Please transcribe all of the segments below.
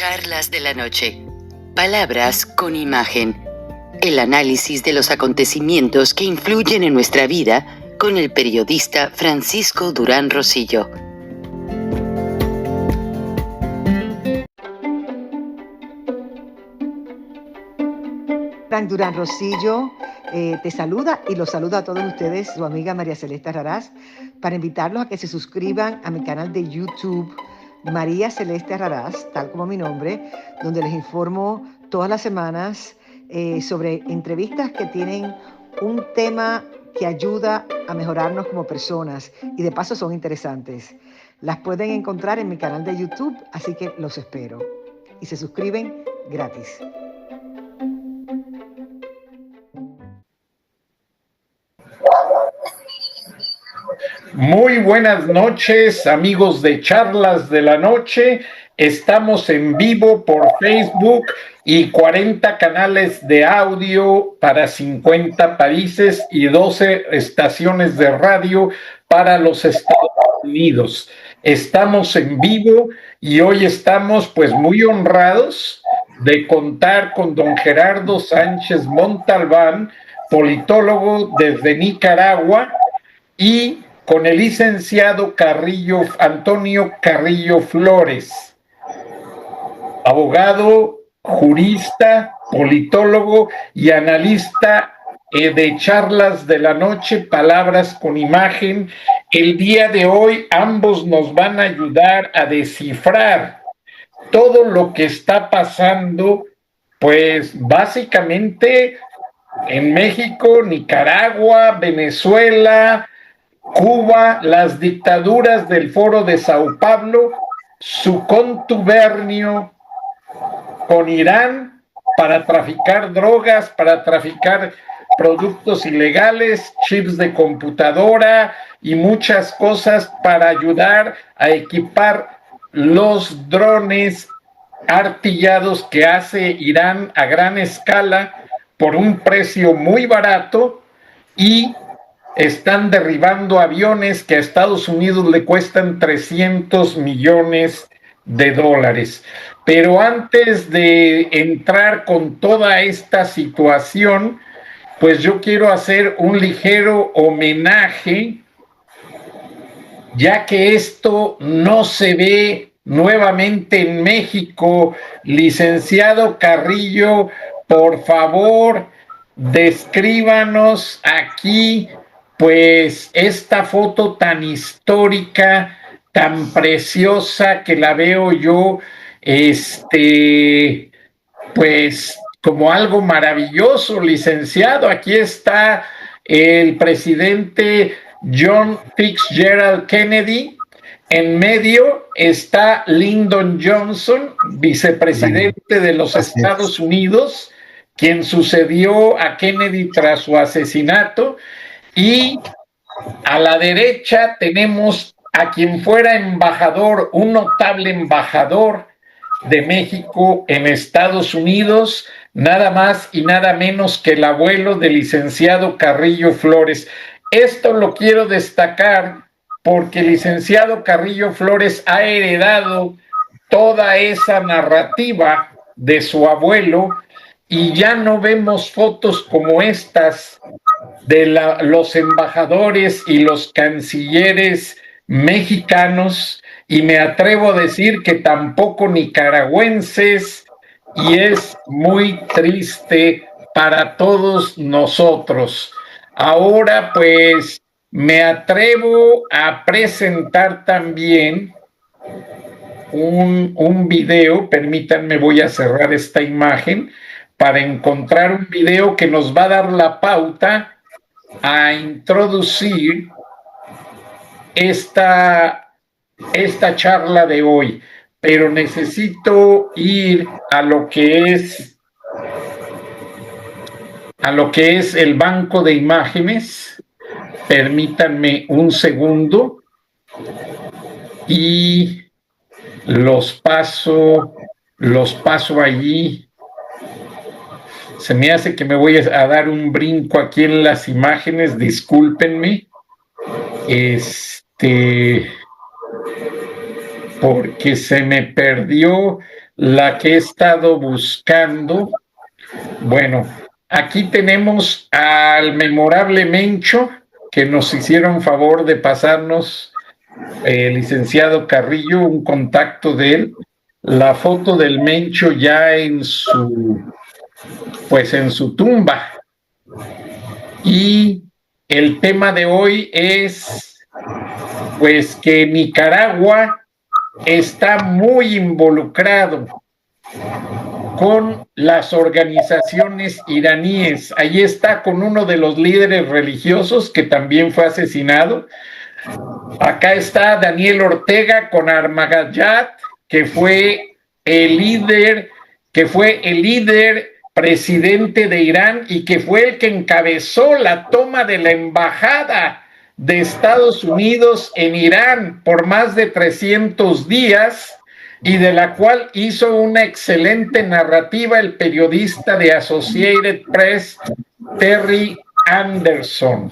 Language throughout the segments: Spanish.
Charlas de la noche. Palabras con imagen. El análisis de los acontecimientos que influyen en nuestra vida con el periodista Francisco Durán Rosillo. Frank Durán Rosillo te saluda y los saluda a todos ustedes, su amiga María Celeste Raraz, para invitarlos a que se suscriban a mi canal de YouTube, María Celeste Raraz, tal como mi nombre, donde les informo todas las semanas sobre entrevistas que tienen un tema que ayuda a mejorarnos como personas y de paso son interesantes. Las pueden encontrar en mi canal de YouTube, así que los espero. Y se suscriben gratis. Muy buenas noches, amigos de Charlas de la Noche. Estamos en vivo por Facebook y 40 canales de audio para 50 países y 12 estaciones de radio para los Estados Unidos. Estamos en vivo y hoy estamos pues muy honrados de contar con don Gerardo Sánchez Montalbán, politólogo desde Nicaragua, y con el licenciado Antonio Carrillo Flores, abogado, jurista, politólogo y analista de Charlas de la Noche, Palabras con Imagen. El día de hoy ambos nos van a ayudar a descifrar todo lo que está pasando, pues básicamente en México, Nicaragua, Venezuela, Cuba, las dictaduras del Foro de Sao Paulo, su contubernio con Irán para traficar drogas, para traficar productos ilegales, chips de computadora y muchas cosas para ayudar a equipar los drones artillados que hace Irán a gran escala por un precio muy barato, y están derribando aviones que a Estados Unidos le cuestan 300 millones de dólares. Pero antes de entrar con toda esta situación, pues yo quiero hacer un ligero homenaje, ya que esto no se ve nuevamente en México. Licenciado Carrillo, por favor, descríbanos aquí pues esta foto tan histórica, tan preciosa, que la veo yo pues como algo maravilloso, licenciado. Aquí está el presidente John Fitzgerald Kennedy. En medio está Lyndon Johnson, vicepresidente de los Estados Unidos, quien sucedió a Kennedy tras su asesinato. Y a la derecha tenemos a quien fuera embajador, un notable embajador de México en Estados Unidos, nada más y nada menos que el abuelo del licenciado Carrillo Flores. Esto lo quiero destacar porque el licenciado Carrillo Flores ha heredado toda esa narrativa de su abuelo, y ya no vemos fotos como estas de los embajadores y los cancilleres mexicanos, y me atrevo a decir que tampoco nicaragüenses, y es muy triste para todos nosotros. Ahora pues me atrevo a presentar también un video. Permítanme, voy a cerrar esta imagen para encontrar un video que nos va a dar la pauta a introducir esta charla de hoy, pero necesito ir a lo que es el banco de imágenes. Permítanme un segundo y los paso allí. Se me hace que me voy a dar un brinco aquí en las imágenes, discúlpenme. Porque se me perdió la que he estado buscando. Bueno, aquí tenemos al memorable Mencho, que nos hicieron favor de pasarnos, licenciado Carrillo, un contacto de él, la foto del Mencho ya en su tumba. Y el tema de hoy es, pues, que Nicaragua está muy involucrado con las organizaciones iraníes. Ahí está con uno de los líderes religiosos que también fue asesinado. Acá está Daniel Ortega con Ahmadinejad, que fue el líder presidente de Irán y que fue el que encabezó la toma de la embajada de Estados Unidos en Irán por más de 300 días y de la cual hizo una excelente narrativa el periodista de Associated Press, Terry Anderson.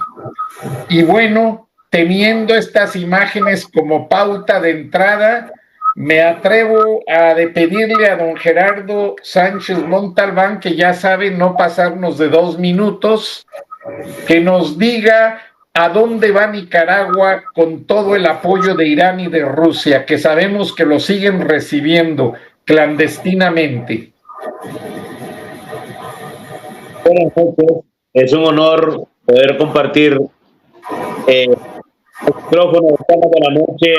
Y bueno, teniendo estas imágenes como pauta de entrada, me atrevo a pedirle a don Gerardo Sánchez Montalbán, que ya sabe no pasarnos de 2 minutos, que nos diga a dónde va Nicaragua con todo el apoyo de Irán y de Rusia, que sabemos que lo siguen recibiendo clandestinamente. Buenas noches, es un honor poder compartir el micrófono de la noche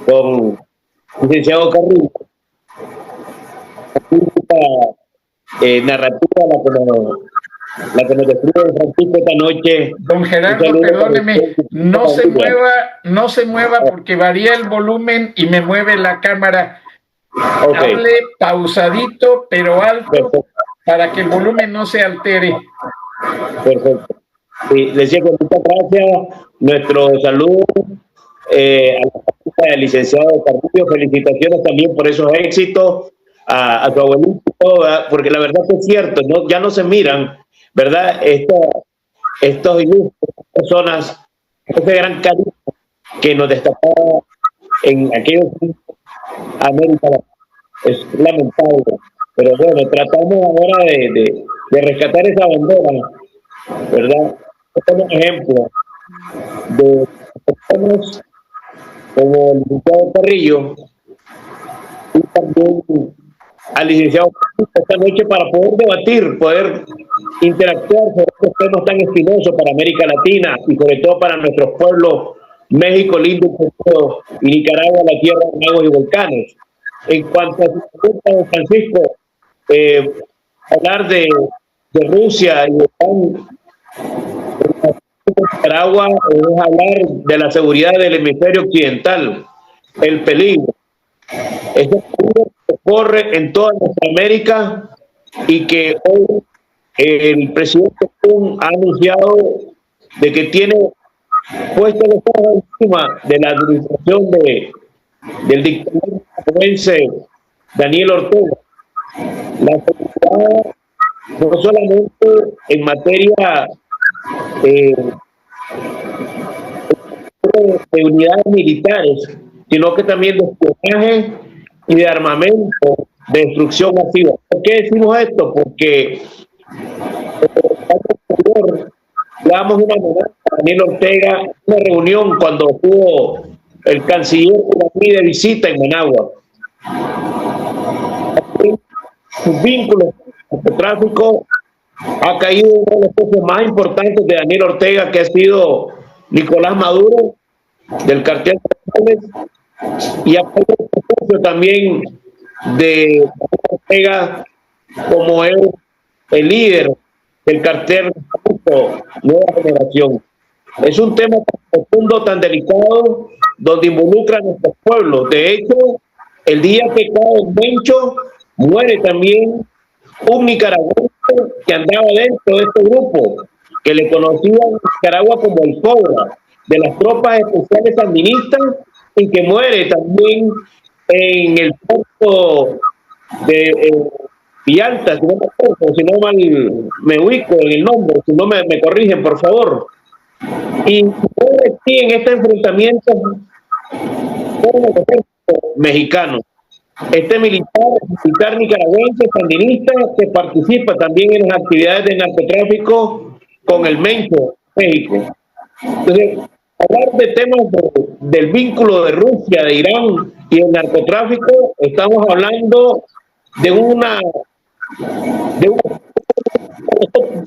con licenciado Carrillo. Narrativa la que nos describe Francisco esta noche. Don Gerardo, perdóneme, no se mueva porque varía el volumen y me mueve la cámara. Okay. Hable pausadito pero alto. Perfecto. Para que el volumen no se altere. Perfecto. Sí, les digo muchas gracias. Nuestro saludo al licenciado Carrillo. Felicitaciones también por esos éxitos. A tu abuelito, porque la verdad es cierto, ¿no? Ya no se miran, ¿verdad? Estos personas, ese gran cariño que nos destacaba en aquellos América, es lamentable. Pero bueno, tratamos ahora de rescatar esa bandera, ¿verdad? Este es un ejemplo de personas como el licenciado Carrillo y también al licenciado esta noche para poder debatir, poder interactuar sobre estos temas tan espinosos para América Latina y sobre todo para nuestros pueblos, México lindo y Nicaragua, la tierra de lagos y volcanes. En cuanto a su pregunta, don Francisco, hablar de Rusia y de Nicaragua es hablar de la seguridad del hemisferio occidental, el peligro. Ese peligro que corre en toda nuestra América y que hoy el presidente Trump ha anunciado de que tiene puesto los ojos encima de la administración del dictador nicaragüense Daniel Ortega. La seguridad no solamente en materia de unidades militares, sino que también de espionaje y de armamento, de destrucción masiva. ¿Por qué decimos esto? Porque damos una amenaza a Daniel Ortega en una reunión cuando estuvo el canciller de visita en Managua. Sus vínculos con el tráfico ha caído uno de los socios más importantes de Daniel Ortega, que ha sido Nicolás Maduro, del cartel y ha caído el socio también de Ortega como el líder del cartel Nueva Generación. Es un tema tan profundo, tan delicado, donde involucra a nuestros pueblos. De hecho, el día que cae el Mencho, muere también un nicaragüense que andaba dentro de este grupo, que le conocían en Nicaragua como el Cobra, de las tropas especiales sandinistas, y que muere también en el puerto de Villalta, si no mal me ubico en el nombre, si no me corrigen, por favor. Y aquí en este enfrentamiento con el ejército mexicano. Este militar nicaragüense sandinista que participa también en las actividades de narcotráfico con el Mencho, México. Entonces, hablar de temas del vínculo de Rusia, de Irán y el narcotráfico, estamos hablando de una de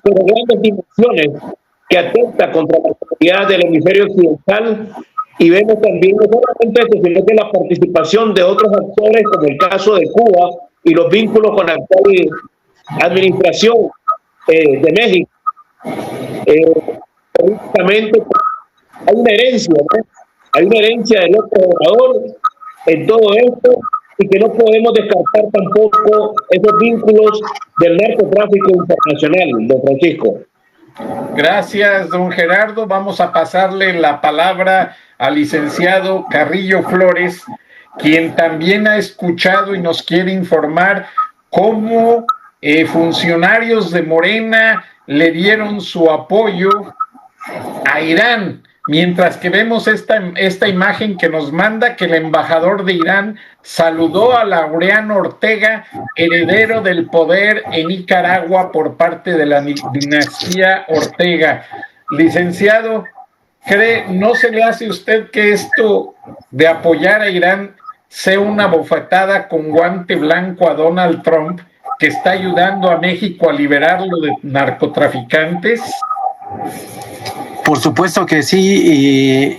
grandes dimensiones que atenta contra la seguridad del hemisferio occidental, y vemos también no solamente eso, sino que la participación de otros actores, como el caso de Cuba y los vínculos con la actual administración de México. Políticamente hay una herencia, ¿no? Hay una herencia del otro gobernador en todo esto, y que no podemos descartar tampoco esos vínculos del narcotráfico internacional, don Francisco. Gracias, don Gerardo. Vamos a pasarle la palabra al licenciado Carrillo Flores, quien también ha escuchado y nos quiere informar cómo funcionarios de Morena le dieron su apoyo a Irán, mientras que vemos esta imagen que nos manda que el embajador de Irán saludó a Laureano Ortega, heredero del poder en Nicaragua por parte de la dinastía Ortega. Licenciado, ¿no se le hace a usted que esto de apoyar a Irán sea una bofetada con guante blanco a Donald Trump, que está ayudando a México a liberarlo de narcotraficantes? Por supuesto que sí, y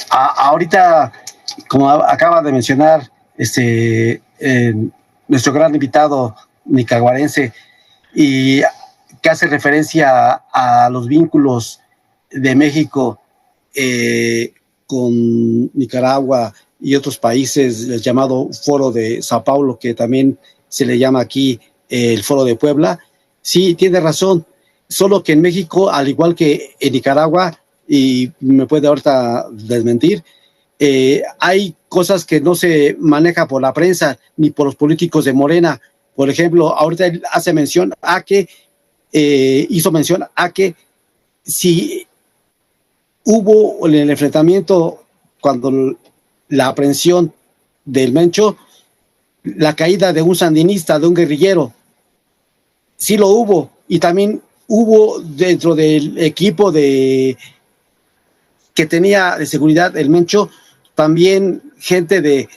ahorita, como acaba de mencionar nuestro gran invitado nicaragüense, y que hace referencia a los vínculos de México con Nicaragua y otros países, el llamado Foro de Sao Paulo, que también se le llama aquí el Foro de Puebla. Sí, tiene razón. Solo que en México, al igual que en Nicaragua, y me puede ahorita desmentir, hay cosas que no se maneja por la prensa ni por los políticos de Morena. Por ejemplo, ahorita él hizo mención a que si hubo el enfrentamiento cuando la aprehensión del Mencho, la caída de un sandinista, de un guerrillero, sí lo hubo, y también hubo dentro del equipo que tenía de seguridad el Mencho, también gente de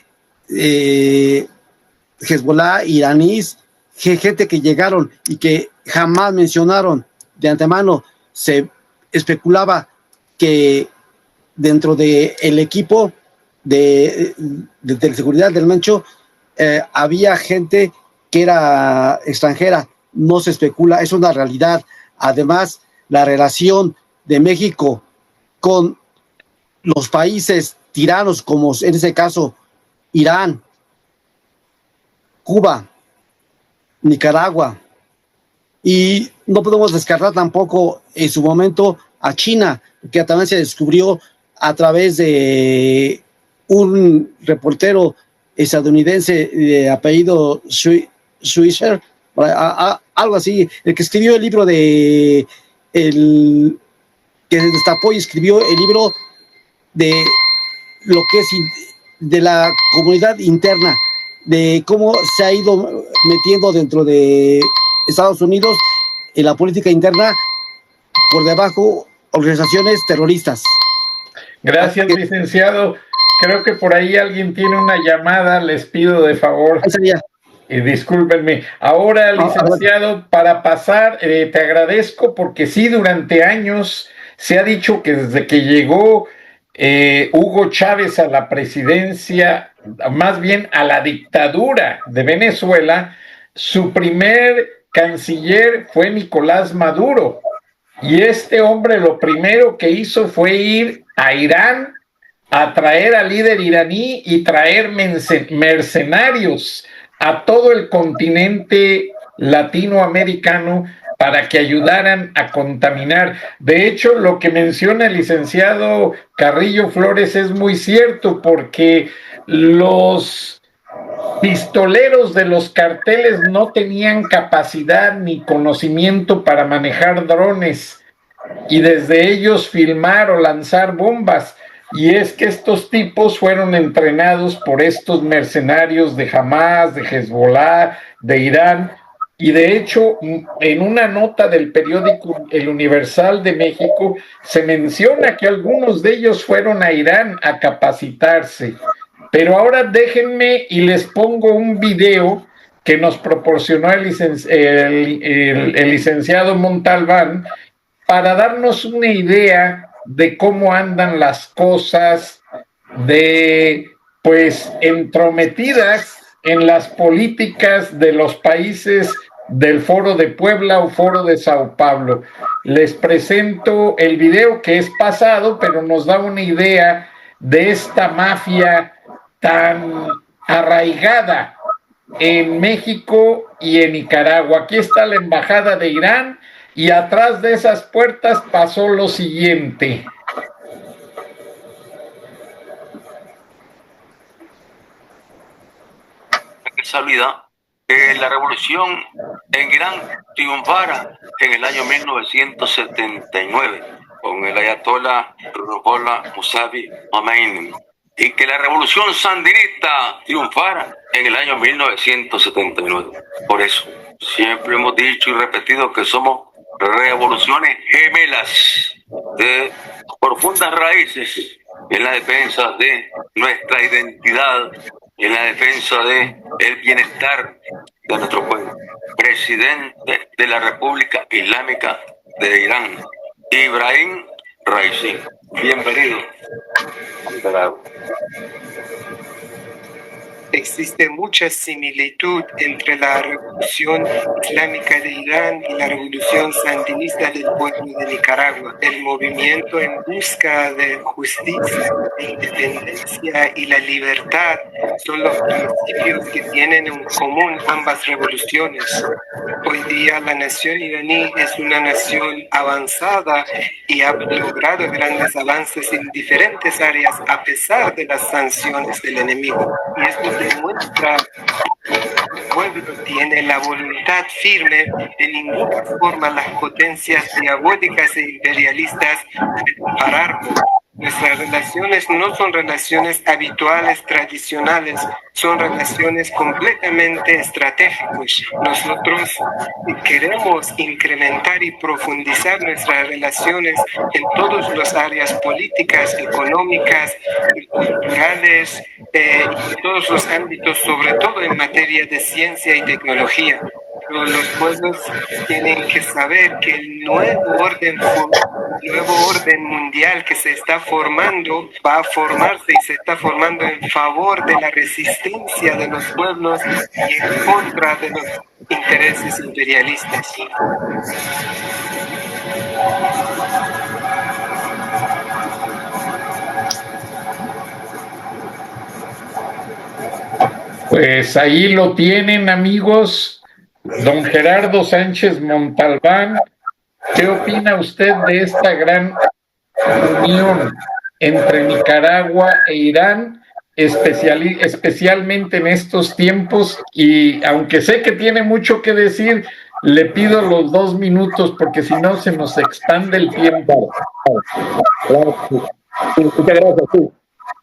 Hezbollah, iraníes, gente que llegaron y que jamás mencionaron de antemano. Se especulaba que dentro del equipo de seguridad del Mencho había gente que era extranjera. No se especula, es una realidad. Además, la relación de México con los países tiranos, como en ese caso Irán, Cuba, Nicaragua, y no podemos descartar tampoco en su momento a China, que también se descubrió a través de un reportero estadounidense de apellido Schweizer, algo así, el que escribió el libro que se destapó y escribió el libro de lo que es de la comunidad interna, de cómo se ha ido metiendo dentro de Estados Unidos en la política interna por debajo organizaciones terroristas. Gracias, licenciado. Creo que por ahí alguien tiene una llamada, les pido de favor. Ahí sería. Discúlpenme. Ahora, licenciado, para pasar, te agradezco porque sí, durante años se ha dicho que desde que llegó Hugo Chávez a la presidencia, más bien a la dictadura de Venezuela, su primer canciller fue Nicolás Maduro. Y este hombre lo primero que hizo fue ir a Irán a traer al líder iraní y traer mercenarios a todo el continente latinoamericano para que ayudaran a contaminar. De hecho, lo que menciona el licenciado Carrillo Flores es muy cierto, porque los pistoleros de los carteles no tenían capacidad ni conocimiento para manejar drones y desde ellos filmar o lanzar bombas. y es que estos tipos fueron entrenados por estos mercenarios de Hamas, de Hezbollah, de Irán, y de hecho en una nota del periódico El Universal de México se menciona que algunos de ellos fueron a Irán a capacitarse. Pero ahora déjenme y les pongo un video que nos proporcionó el licenciado Montalbán para darnos una idea de cómo andan las cosas, de pues entrometidas en las políticas de los países del Foro de Puebla o Foro de Sao Paulo. Les presento el video que es pasado, pero nos da una idea de esta mafia tan arraigada en México y en Nicaragua. Aquí está la embajada de Irán y atrás de esas puertas pasó lo siguiente. Se olvida que la revolución en Irán triunfara en el año 1979 con el ayatollah Ruhollah Mossavi Khomeini y que la revolución sandinista triunfara en el año 1979. Por eso siempre hemos dicho y repetido que somos revoluciones gemelas de profundas raíces en la defensa de nuestra identidad, en la defensa de el bienestar de nuestro pueblo. Presidente de la República Islámica de Irán, Ibrahim Raisi. Bienvenido. Existe mucha similitud entre la revolución islámica de Irán y la revolución sandinista del pueblo de Nicaragua. El movimiento en busca de justicia, de independencia y la libertad son los principios que tienen en común ambas revoluciones. Hoy día la nación iraní es una nación avanzada y ha logrado grandes avances en diferentes áreas a pesar de las sanciones del enemigo. Y esto demuestra que el pueblo tiene la voluntad firme de ninguna forma las potencias diabólicas e imperialistas de pararlo. Nuestras relaciones no son relaciones habituales, tradicionales, son relaciones completamente estratégicas. Nosotros queremos incrementar y profundizar nuestras relaciones en todas las áreas políticas, económicas, culturales, y todos los ámbitos, sobre todo en materia de ciencia y tecnología. Los pueblos tienen que saber que el nuevo orden mundial que se está formando va a formarse y se está formando en favor de la resistencia de los pueblos y en contra de los intereses imperialistas. Pues ahí lo tienen, amigos. Don Gerardo Sánchez Montalbán, ¿qué opina usted de esta gran unión entre Nicaragua e Irán, especialmente en estos tiempos? Y aunque sé que tiene mucho que decir, le pido los 2 minutos porque si no se nos expande el tiempo. Muchas gracias. Sí.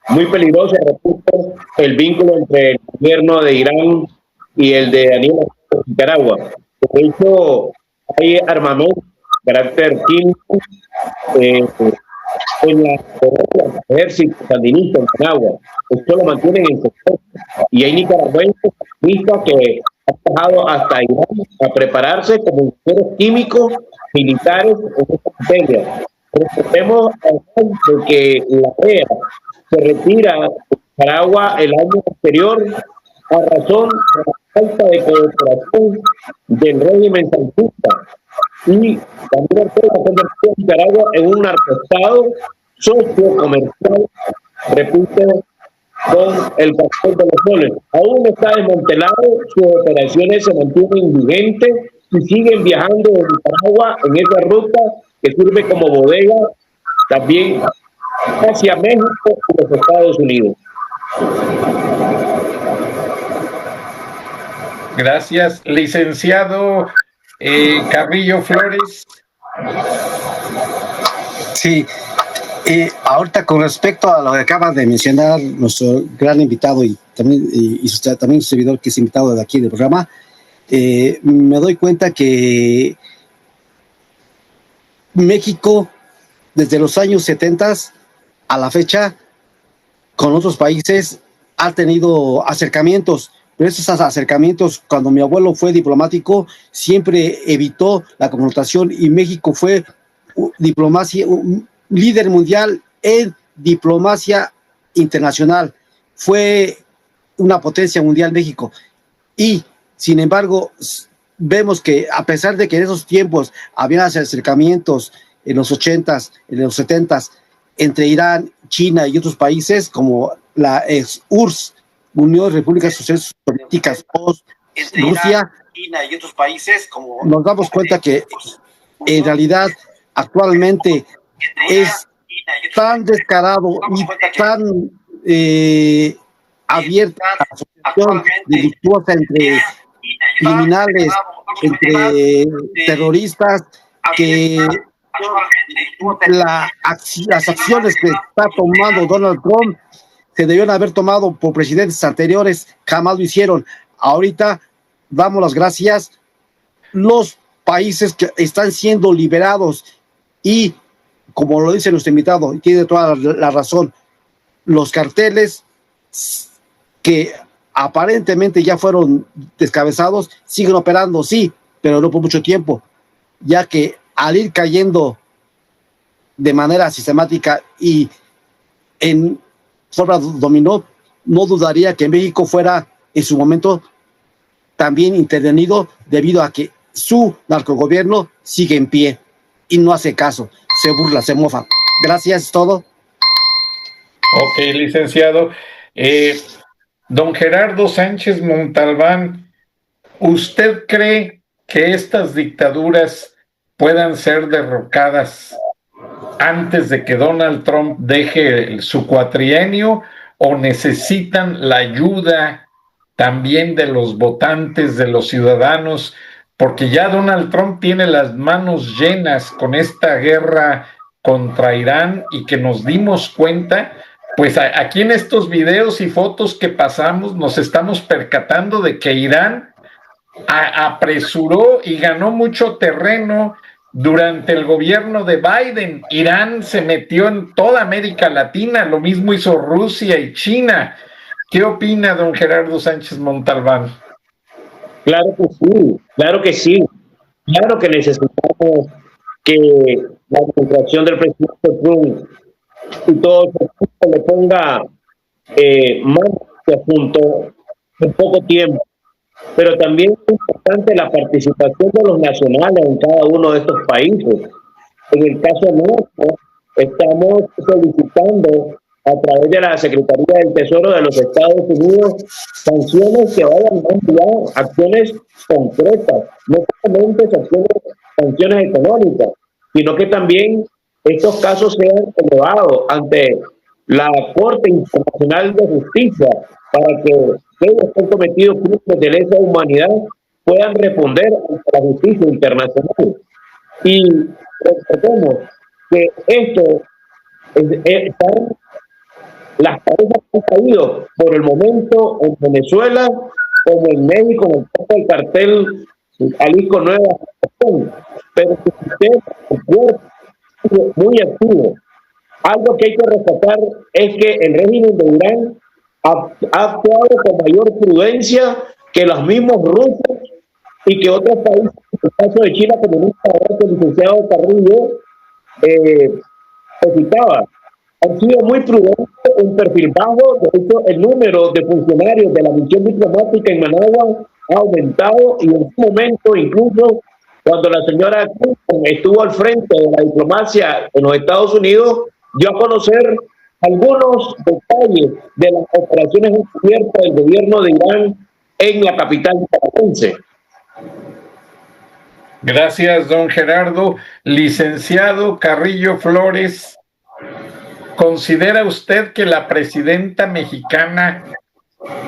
Muy peligroso, repito, el vínculo entre el gobierno de Irán y el de Aníbal Nicaragua. De hecho, hay armamento de carácter químico en el ejército sandinista en Nicaragua. Esto lo mantienen en secreto. Y hay nicaragüenses que han viajado hasta Irán a prepararse como ingenieros químicos militares en esta materia. Recordemos de que la OEA se retira de Nicaragua el año anterior a razón de la falta de cooperación del régimen sandinista, y también se convirtió a Nicaragua en un narcoestado socio comercial, repito, con el pastor de los soles. Aún está desmantelado, sus operaciones se mantienen vigentes y siguen viajando de Nicaragua en esa ruta que sirve como bodega también hacia México y los Estados Unidos. Gracias, licenciado Carrillo Flores. Sí, Ahorita con respecto a lo que acaba de mencionar nuestro gran invitado y también su servidor que es invitado de aquí del programa, me doy cuenta que México desde los años 70 a la fecha con otros países ha tenido acercamientos, pero esos acercamientos, cuando mi abuelo fue diplomático, siempre evitó la confrontación y México fue diplomacia, un líder mundial en diplomacia internacional. Fue una potencia mundial México. Y, sin embargo, vemos que a pesar de que en esos tiempos había acercamientos en los 80s, en los 70s, entre Irán, China y otros países como la URSS, Unión de Repúblicas Socialistas Soviéticas, o Rusia, China y otros países, como nos damos cuenta que en realidad actualmente es tan descarado y tan abierta la asociación delictuosa entre criminales, entre terroristas, que las acciones que está tomando Donald Trump se debieron haber tomado por presidentes anteriores, jamás lo hicieron. Ahorita damos las gracias los países que están siendo liberados y, como lo dice nuestro invitado, y tiene toda la razón, los carteles que aparentemente ya fueron descabezados siguen operando, sí, pero no por mucho tiempo, ya que al ir cayendo de manera sistemática y en forma dominó, no dudaría que México fuera en su momento también intervenido debido a que su narcogobierno sigue en pie y no hace caso, se burla, se mofa. Gracias, es todo. Ok, licenciado. Don Gerardo Sánchez Montalbán, ¿usted cree que estas dictaduras puedan ser derrocadas antes de que Donald Trump deje su cuatrienio o necesitan la ayuda también de los votantes, de los ciudadanos? Porque ya Donald Trump tiene las manos llenas con esta guerra contra Irán y que nos dimos cuenta, pues aquí en estos videos y fotos que pasamos nos estamos percatando de que Irán apresuró y ganó mucho terreno durante el gobierno de Biden. Irán se metió en toda América Latina, lo mismo hizo Rusia y China. ¿Qué opina don Gerardo Sánchez Montalbán? Claro que sí, claro que sí. Claro que necesitamos que la administración del presidente Trump y todo el mundo le ponga más de asunto en poco tiempo. Pero también es importante la participación de los nacionales en cada uno de estos países. En el caso nuestro, estamos solicitando a través de la Secretaría del Tesoro de los Estados Unidos sanciones que vayan más allá, acciones concretas, no solamente sanciones económicas, sino que también estos casos sean elevados ante la Corte Internacional de Justicia para que aquellos que han cometido crímenes de lesa humanidad puedan responder ante la justicia internacional. Y recordemos que esto están las cabezas que han caído por el momento en Venezuela, como en México, en el caso del cartel Jalisco Nueva Generación, pero que usted es muy activo. Algo que hay que rescatar es que el régimen de Irán ha actuado con mayor prudencia que los mismos rusos y que otros países, en el caso de China, como el licenciado Carrillo citaba, han sido muy prudentes, un perfil bajo. De hecho, el número de funcionarios de la misión diplomática en Managua ha aumentado y en un momento, incluso cuando la señora Clinton estuvo al frente de la diplomacia en los Estados Unidos, dio a conocer algunos detalles de las operaciones encubiertas del gobierno de Irán en la capital nicaragüense. Gracias, don Gerardo. Licenciado Carrillo Flores, ¿considera usted que la presidenta mexicana,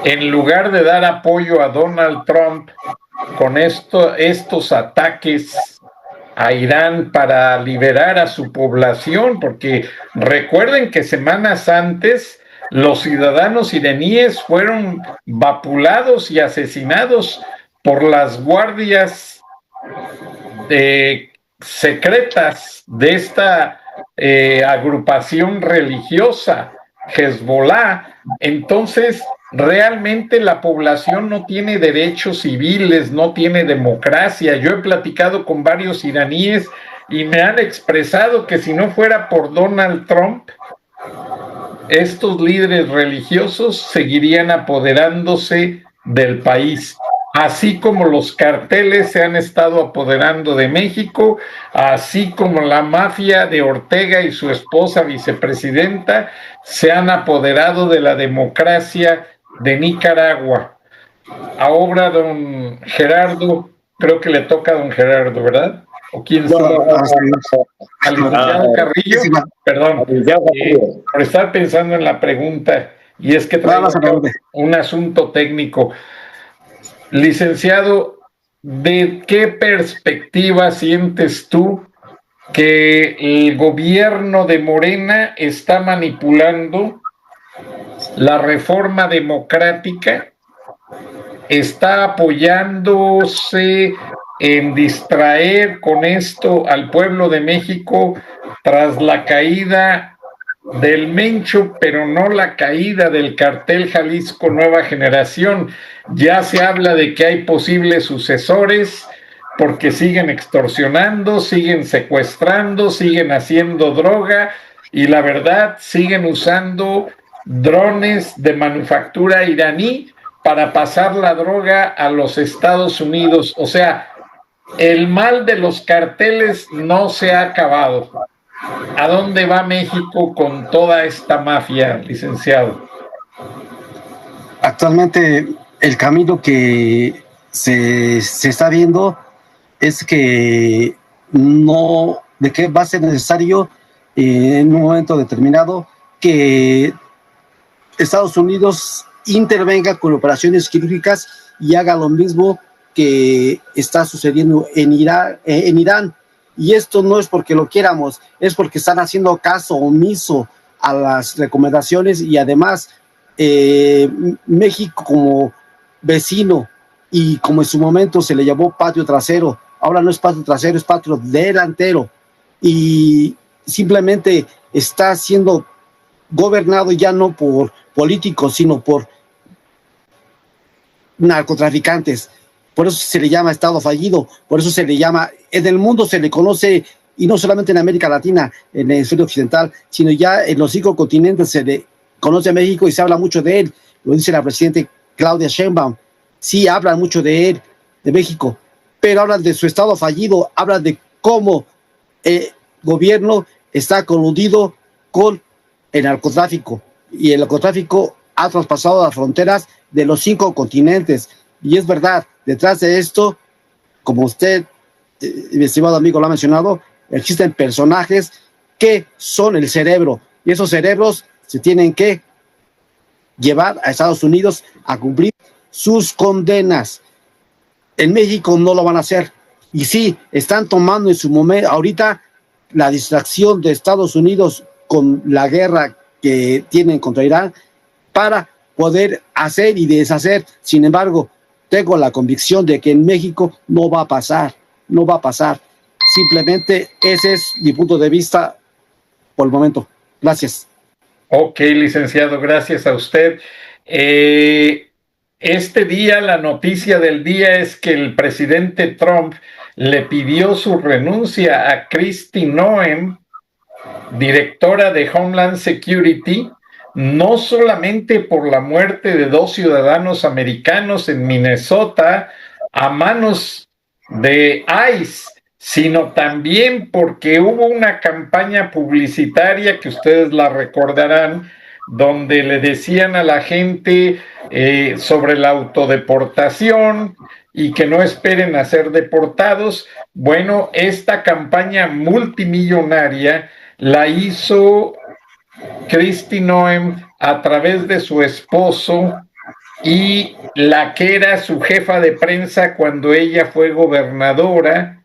en lugar de dar apoyo a Donald Trump con estos ataques, a Irán para liberar a su población, porque recuerden que semanas antes los ciudadanos iraníes fueron vapulados y asesinados por las guardias secretas de esta agrupación religiosa, Hezbollah. Entonces, realmente la población no tiene derechos civiles, no tiene democracia. Yo he platicado con varios iraníes y me han expresado que si no fuera por Donald Trump, estos líderes religiosos seguirían apoderándose del país. Así como los carteles se han estado apoderando de México, así como la mafia de Ortega y su esposa vicepresidenta se han apoderado de la democracia de Nicaragua. Ahora, don Gerardo, creo que le toca a don Gerardo, ¿verdad? ¿O quién está? Al licenciado Carrillo, perdón, por estar pensando en la pregunta, y es que traigo un asunto técnico. Licenciado, ¿de qué perspectiva sientes tú que el gobierno de Morena está manipulando la reforma democrática? ¿Está apoyándose en distraer con esto al pueblo de México tras la caída del Mencho, pero no la caída del cartel Jalisco Nueva Generación? Ya se habla de que hay posibles sucesores porque siguen extorsionando, siguen secuestrando, siguen haciendo droga y la verdad siguen usando drones de manufactura iraní para pasar la droga a los Estados Unidos. O sea, el mal de los carteles no se ha acabado. ¿A dónde va México con toda esta mafia, licenciado? Actualmente el camino que se está viendo es que no, de que va a ser necesario en un momento determinado que Estados Unidos intervenga con operaciones quirúrgicas y haga lo mismo que está sucediendo en Irán. Y esto no es porque lo quieramos, es porque están haciendo caso omiso a las recomendaciones y además México como vecino y como en su momento se le llamó patio trasero, ahora no es patio trasero, es patio delantero y simplemente está siendo gobernado ya no por políticos, sino por narcotraficantes. Por eso se le llama Estado fallido, por eso se le llama, en el mundo se le conoce, y no solamente en América Latina, en el hemisferio occidental, sino ya en los 5 continentes se le conoce a México y se habla mucho de él. Lo dice la presidenta Claudia Sheinbaum, sí hablan mucho de él, de México, pero hablan de su Estado fallido, hablan de cómo el gobierno está coludido con el narcotráfico, y el narcotráfico ha traspasado las fronteras de los 5 continentes, y es verdad, detrás de esto, como usted, mi estimado amigo, lo ha mencionado, existen personajes que son el cerebro, y esos cerebros se tienen que llevar a Estados Unidos a cumplir sus condenas. En México no lo van a hacer, y sí, están tomando en su momento, ahorita, la distracción de Estados Unidos con la guerra que tienen contra Irán para poder hacer y deshacer. Sin embargo, tengo la convicción de que en México no va a pasar, no va a pasar. Simplemente ese es mi punto de vista por el momento. Gracias. Ok, licenciado, gracias a usted. Este día, la noticia del día es que el presidente Trump le pidió su renuncia a Kristi Noem, directora de Homeland Security, no solamente por la muerte de 2 ciudadanos americanos en Minnesota a manos de ICE, sino también porque hubo una campaña publicitaria que ustedes la recordarán, donde le decían a la gente sobre la autodeportación y que no esperen a ser deportados. Bueno, esta campaña multimillonaria la hizo Kristi Noem a través de su esposo y la que era su jefa de prensa cuando ella fue gobernadora,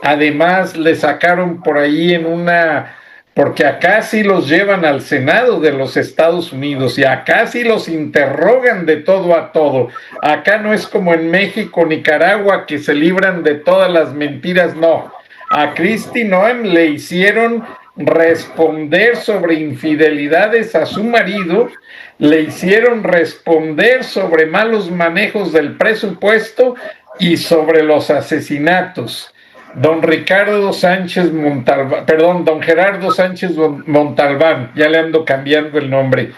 Además, le sacaron por ahí en una, porque acá sí los llevan al Senado de los Estados Unidos y acá sí los interrogan de todo a todo. Acá no es como en México, Nicaragua, que se libran de todas las mentiras, no. A Kristi Noem le hicieron responder sobre infidelidades a su marido, le hicieron responder sobre malos manejos del presupuesto y sobre los asesinatos. Don Gerardo Sánchez Montalbán, ya le ando cambiando el nombre.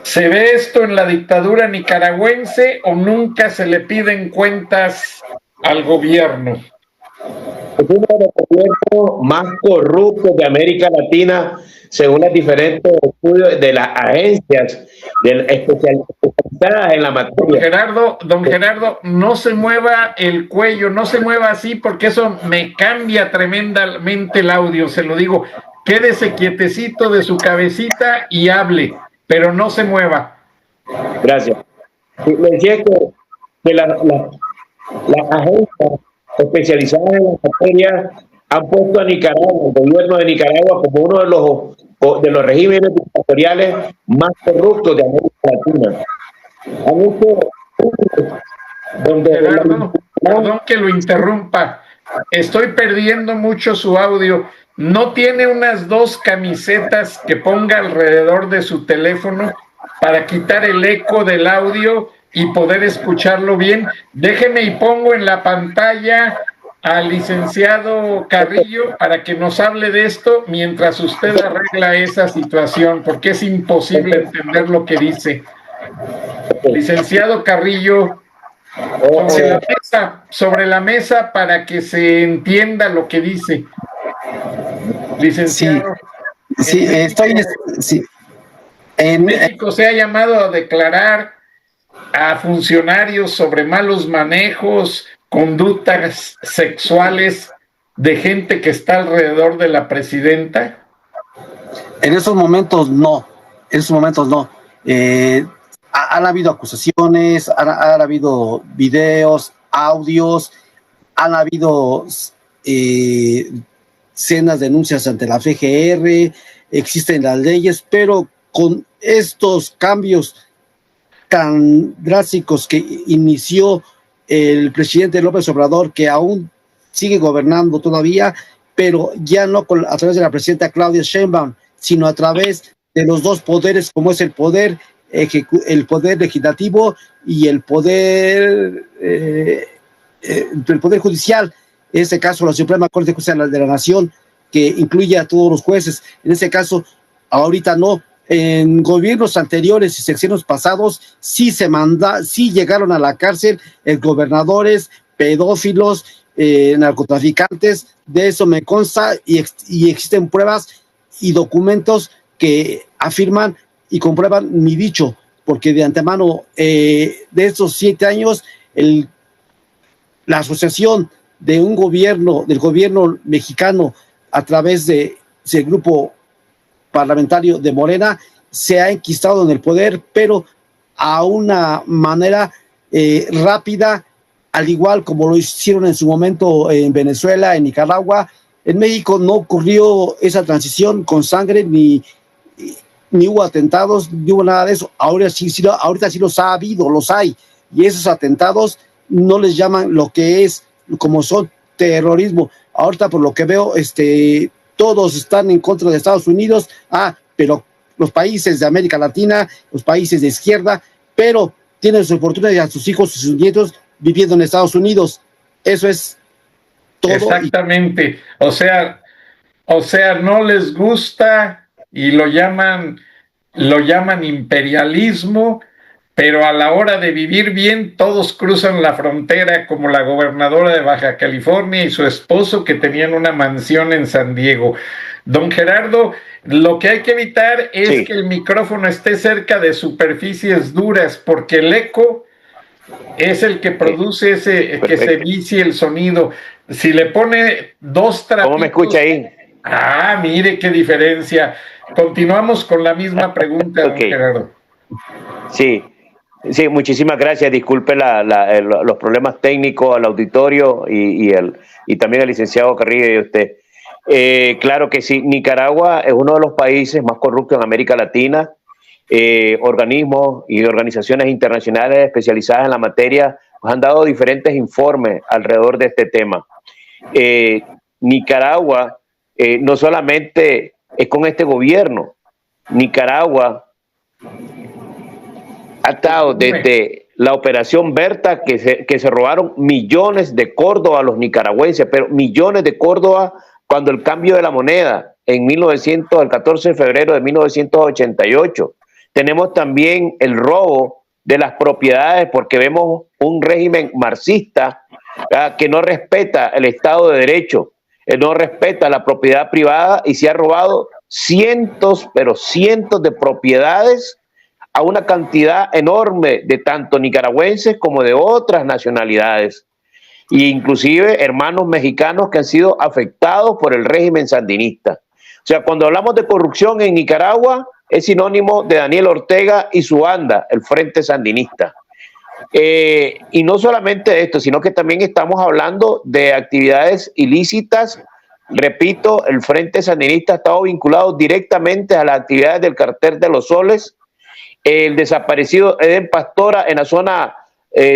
¿Se ve esto en la dictadura nicaragüense o nunca se le piden cuentas al gobierno? Es uno de los gobiernos más corruptos de América Latina, según los diferentes estudios de las agencias especializadas en la materia. Don Gerardo, no se mueva el cuello, no se mueva así, porque eso me cambia tremendamente el audio, se lo digo. Quédese quietecito de su cabecita y hable, pero no se mueva. Gracias. Le decía que las agencias especializadas en la materia han puesto a Nicaragua, el gobierno de Nicaragua, como uno de los regímenes dictatoriales más corruptos de América Latina. Han hecho Gerardo, perdón que lo interrumpa, estoy perdiendo mucho su audio. ¿No tiene unas 2 camisetas que ponga alrededor de su teléfono para quitar el eco del audio y poder escucharlo bien? Déjeme y pongo en la pantalla al licenciado Carrillo para que nos hable de esto mientras usted arregla esa situación, porque es imposible entender lo que dice. Licenciado Carrillo, sobre la mesa para que se entienda lo que dice. Licenciado. Sí, En México se ha llamado a declarar a funcionarios sobre malos manejos, conductas sexuales de gente que está alrededor de la presidenta. En esos momentos no. Han habido acusaciones, han habido videos, audios, han habido sendas denuncias ante la FGR, existen las leyes, pero con estos cambios tan drásticos que inició el presidente López Obrador, que aún sigue gobernando todavía, pero ya no a través de la presidenta Claudia Sheinbaum, sino a través de los 2 poderes, como es el poder legislativo y el poder judicial. En este caso, la Suprema Corte de Justicia de la Nación, que incluye a todos los jueces. En este caso, ahorita no. En gobiernos anteriores y sexenios pasados sí llegaron a la cárcel gobernadores, pedófilos, narcotraficantes. De eso me consta y existen pruebas y documentos que afirman y comprueban mi dicho, porque de antemano de estos 7 años la asociación del gobierno mexicano a través del grupo parlamentario de Morena se ha enquistado en el poder, pero a una manera rápida, al igual como lo hicieron en su momento en Venezuela, en Nicaragua. En México no ocurrió esa transición con sangre, ni hubo atentados, ni hubo nada de eso. Ahorita sí los ha habido, los hay, y esos atentados no les llaman lo que es, como son terrorismo. Ahorita, por lo que veo, todos están en contra de Estados Unidos, pero los países de América Latina, los países de izquierda, pero tienen su oportunidad y a sus hijos y sus nietos viviendo en Estados Unidos. Eso es todo. Exactamente. O sea, no les gusta y lo llaman imperialismo, pero a la hora de vivir bien todos cruzan la frontera, como la gobernadora de Baja California y su esposo, que tenían una mansión en San Diego. Don Gerardo, lo que hay que evitar es que el micrófono esté cerca de superficies duras, porque el eco es el que produce que se vicie el sonido. Si le pone 2 trapitos... ¿Cómo me escucha ahí? Mire qué diferencia. Continuamos con la misma pregunta, don Gerardo. Sí. Sí, muchísimas gracias. Disculpe los problemas técnicos al auditorio y también al licenciado Carrillo y a usted. Claro que sí, Nicaragua es uno de los países más corruptos en América Latina. Organismos y organizaciones internacionales especializadas en la materia nos han dado diferentes informes alrededor de este tema. Nicaragua no solamente es con este gobierno, Nicaragua ha estado desde la operación Berta, que se robaron millones de Córdoba a los nicaragüenses, pero millones de Córdoba cuando el cambio de la moneda en el 14 de febrero de 1988. Tenemos también el robo de las propiedades porque vemos un régimen marxista que no respeta el Estado de Derecho, no respeta la propiedad privada y se ha robado cientos, pero cientos de propiedades a una cantidad enorme de tanto nicaragüenses como de otras nacionalidades, e inclusive hermanos mexicanos que han sido afectados por el régimen sandinista. O sea, cuando hablamos de corrupción en Nicaragua, es sinónimo de Daniel Ortega y su banda, el Frente Sandinista. Y no solamente esto, sino que también estamos hablando de actividades ilícitas. Repito, el Frente Sandinista ha estado vinculado directamente a las actividades del Cartel de los Soles. El desaparecido Eden Pastora en la zona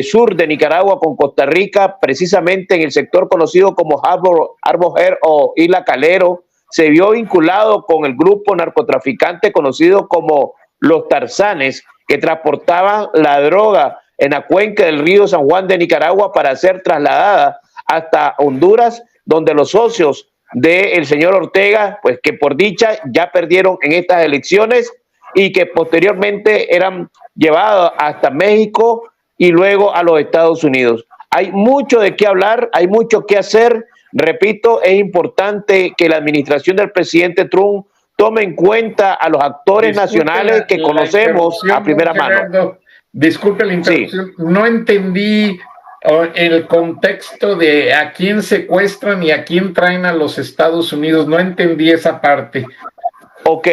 sur de Nicaragua con Costa Rica, precisamente en el sector conocido como Harbor Head o Isla Calero, se vio vinculado con el grupo narcotraficante conocido como los Tarzanes, que transportaban la droga en la cuenca del río San Juan de Nicaragua para ser trasladada hasta Honduras, donde los socios del señor Ortega, pues que por dicha ya perdieron en estas elecciones y que posteriormente eran llevados hasta México y luego a los Estados Unidos. Hay mucho de qué hablar, hay mucho que hacer. Repito, es importante que la administración del presidente Trump tome en cuenta a los actores nacionales que conocemos a primera mano. Disculpe la interrupción, sí. No entendí el contexto de a quién secuestran y a quién traen a los Estados Unidos. No entendí esa parte. Ok.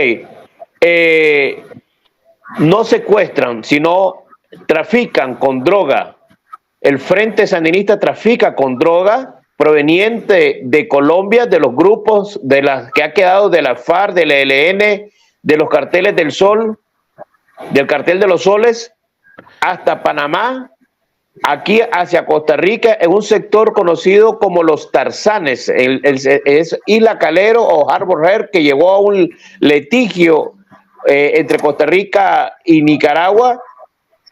No secuestran, sino trafican con droga. El Frente Sandinista trafica con droga proveniente de Colombia, de los grupos de las que ha quedado de la FARC, del ELN, de los carteles del Sol, del Cartel de los Soles, hasta Panamá, aquí hacia Costa Rica, en un sector conocido como los Tarzanes, es Isla Calero o Harbor Head, que llevó a un litigio entre Costa Rica y Nicaragua,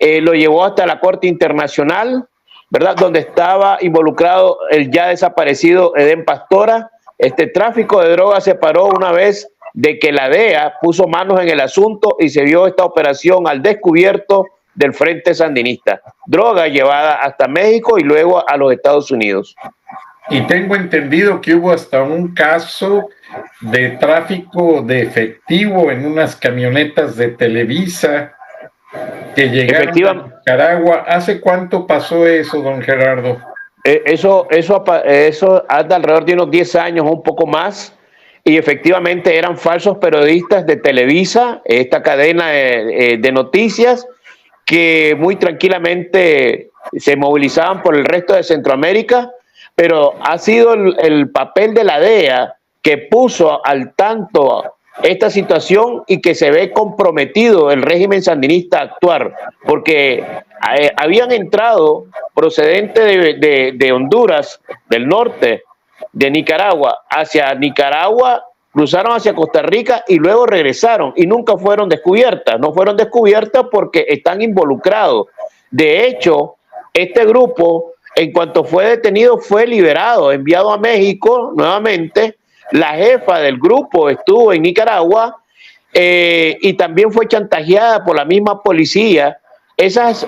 lo llevó hasta la Corte Internacional, ¿verdad? Donde estaba involucrado el ya desaparecido Eden Pastora. Este tráfico de drogas se paró una vez de que la DEA puso manos en el asunto y se vio esta operación al descubierto del Frente Sandinista. Droga llevada hasta México y luego a los Estados Unidos. Y tengo entendido que hubo hasta un caso de tráfico de efectivo en unas camionetas de Televisa que llegaron a Nicaragua. ¿Hace cuánto pasó eso, don Gerardo? Eso anda alrededor de unos 10 años o un poco más, y efectivamente eran falsos periodistas de Televisa, esta cadena de noticias, que muy tranquilamente se movilizaban por el resto de Centroamérica, pero ha sido el papel de la DEA que puso al tanto esta situación y que se ve comprometido el régimen sandinista a actuar, porque habían entrado procedentes de Honduras, del norte, de Nicaragua, hacia Nicaragua, cruzaron hacia Costa Rica y luego regresaron y nunca fueron descubiertas. No fueron descubiertas porque están involucrados. De hecho, este grupo, en cuanto fue detenido, fue liberado, enviado a México nuevamente. La jefa del grupo estuvo en Nicaragua y también fue chantajeada por la misma policía. Esas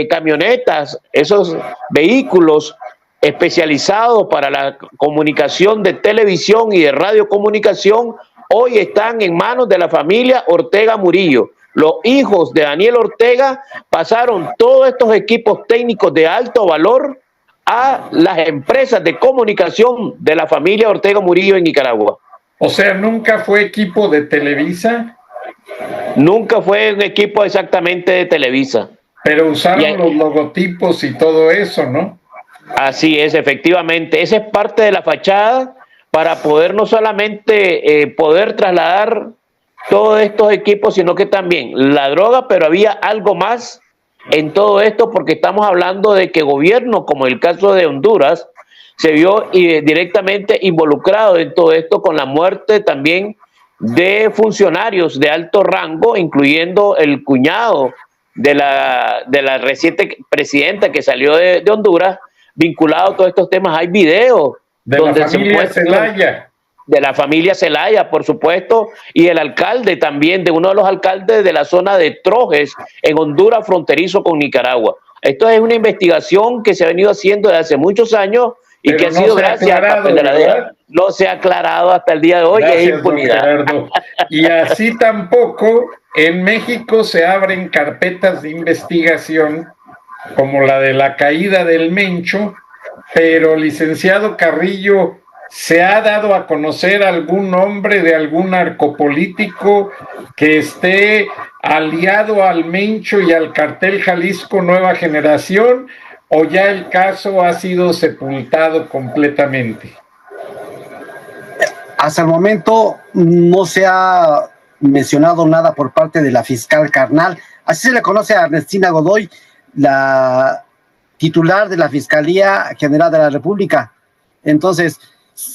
camionetas, esos vehículos especializados para la comunicación de televisión y de radiocomunicación, hoy están en manos de la familia Ortega Murillo. Los hijos de Daniel Ortega pasaron todos estos equipos técnicos de alto valor a las empresas de comunicación de la familia Ortega Murillo en Nicaragua. O sea, ¿nunca fue equipo de Televisa? Nunca fue un equipo exactamente de Televisa. Pero usaron los logotipos y todo eso, ¿no? Así es, efectivamente. Esa es parte de la fachada para poder no solamente poder trasladar todos estos equipos, sino que también la droga, pero había algo más en todo esto, porque estamos hablando de que gobierno, como el caso de Honduras, se vio directamente involucrado en todo esto con la muerte también de funcionarios de alto rango, incluyendo el cuñado de la reciente presidenta que salió de Honduras, vinculado a todos estos temas. Hay videos de donde la familia Zelaya. De la familia Zelaya, por supuesto, y el alcalde también, de uno de los alcaldes de la zona de Trojes, en Honduras, fronterizo con Nicaragua. Esto es una investigación que se ha venido haciendo desde hace muchos años y pero que ha sido gracias a la DEA. No se ha aclarado hasta el día de hoy. Gracias, es impunidad. Y así tampoco en México se abren carpetas de investigación como la de la caída del Mencho, pero licenciado Carrillo, ¿se ha dado a conocer algún nombre de algún narcopolítico que esté aliado al Mencho y al cartel Jalisco Nueva Generación, o ya el caso ha sido sepultado completamente? Hasta el momento no se ha mencionado nada por parte de la fiscal carnal. Así se le conoce a Ernestina Godoy, la titular de la Fiscalía General de la República. Entonces,